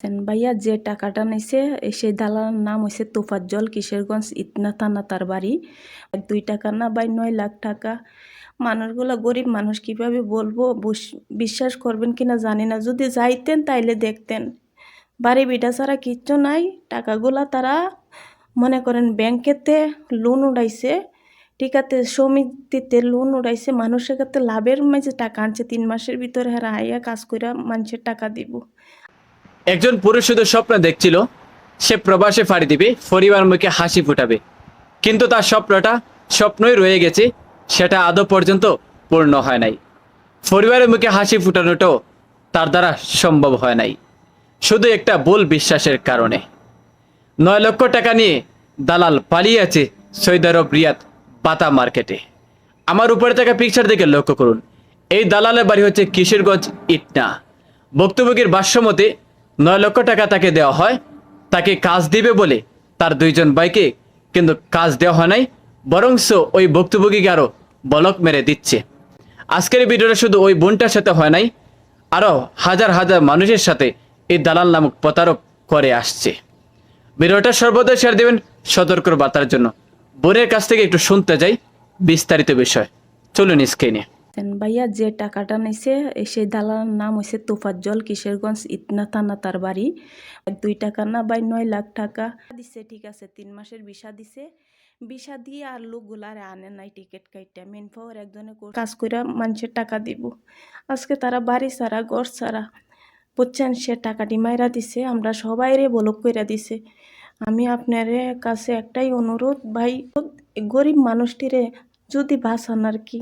ভাইয়া যে টাকাটা নিছে সেই দালালের নাম হইছে তোফাজ্জল, কিশোরগঞ্জ ইতনা থানা তার বাড়ি। 2 টাকা না ভাই 9 লাখ টাকা। মানুষগুলা গরিব মানুষ, কিভাবে বলবো, বিশ্বাস করবেন কিনা জানি না। যদি যাইতেন তাইলে দেখতেন বাড়ি ভিটা ছাড়া কিচ্ছু নাই। টাকাগুলা তারা মনে করেন ব্যাংকেতে লোন উঠাইছে, টিকাতে সমিতিতে লোন উঠাইছে, মানুষের কাছে লাভের মাঝে টাকা আনছে। 3 মাসের ভিতরে হেরা আইয়া কাজ কইরা মানুষের টাকা দিব। একজন পুরুষ শুধু স্বপ্ন দেখছিল সে প্রবাসে ফাড়ি দিবে, পরিবার মুখে হাসি ফুটাবে, কিন্তু তার স্বপ্নটা স্বপ্নই রয়ে গেছে, সেটা আদৌ পর্যন্ত পূর্ণ হয় নাই। পরিবারের মুখে হাসি ফুটানোটাও তার দ্বারা সম্ভব হয় নাই, শুধু একটা ভুল বিশ্বাসের কারণে। 9 লক্ষ টাকা নিয়ে দালাল পালিয়ে আছে সৌদি আরব রিয়াদ পাতা মার্কেটে। আমার উপরে থাকা পিকচার দেখে লক্ষ্য করুন, এই দালালের বাড়ি হচ্ছে কিশোরগঞ্জ ইটনা। ভুক্তভোগীর ভাষ্যমতে 9 লক্ষ টাকা তাকে দেওয়া হয়, তাকে কাজ দিবে বলে তার 2 জন ভাইকে, কিন্তু কাজ দেওয়া হয় নাই, বরংস ওই ভুক্তভোগীকে আরো বলক মেরে দিচ্ছে। আজকের ভিডিওটা শুধু ওই বোনটার সাথে হয় নাই, আরো হাজার হাজার মানুষের সাথে এই দালাল নামক প্রতারক করে আসছে। ভিডিওটা সর্বদা শেয়ার দেবেন সতর্ক বার্তার জন্য। বোনের কাছ থেকে একটু শুনতে যাই বিস্তারিত বিষয়, চলুন স্ক্রিনে। ভাইয়া যে টাকাটা নিছে সেই দালালের নাম হইছে তোফাজ্জল, কিশোরগঞ্জ ইতনা থানা তার বাড়ি। 2 টাকা না ভাই 9 লাখ টাকা দিছে। ঠিক আছে, 3 মাসের ভিসা দিছে। ভিসা দিয়ে আর লোকগুলারে আনে নাই টিকিট কাইটা। মেন পাওয়ার একজনে কাজ কইরা মানুষের টাকা দিব। আজকে তারা বাড়ি ছাড়া, ঘর ছাড়া, বুঝছেন, সে টাকাটি মাইরা দিছে। আমরা সবাইরে বলক কইরা দিছে। আমি আপনার কাছে একটাই অনুরোধ, ভাই গরিব মানুষটিরে যদি বাঁচান আর কি।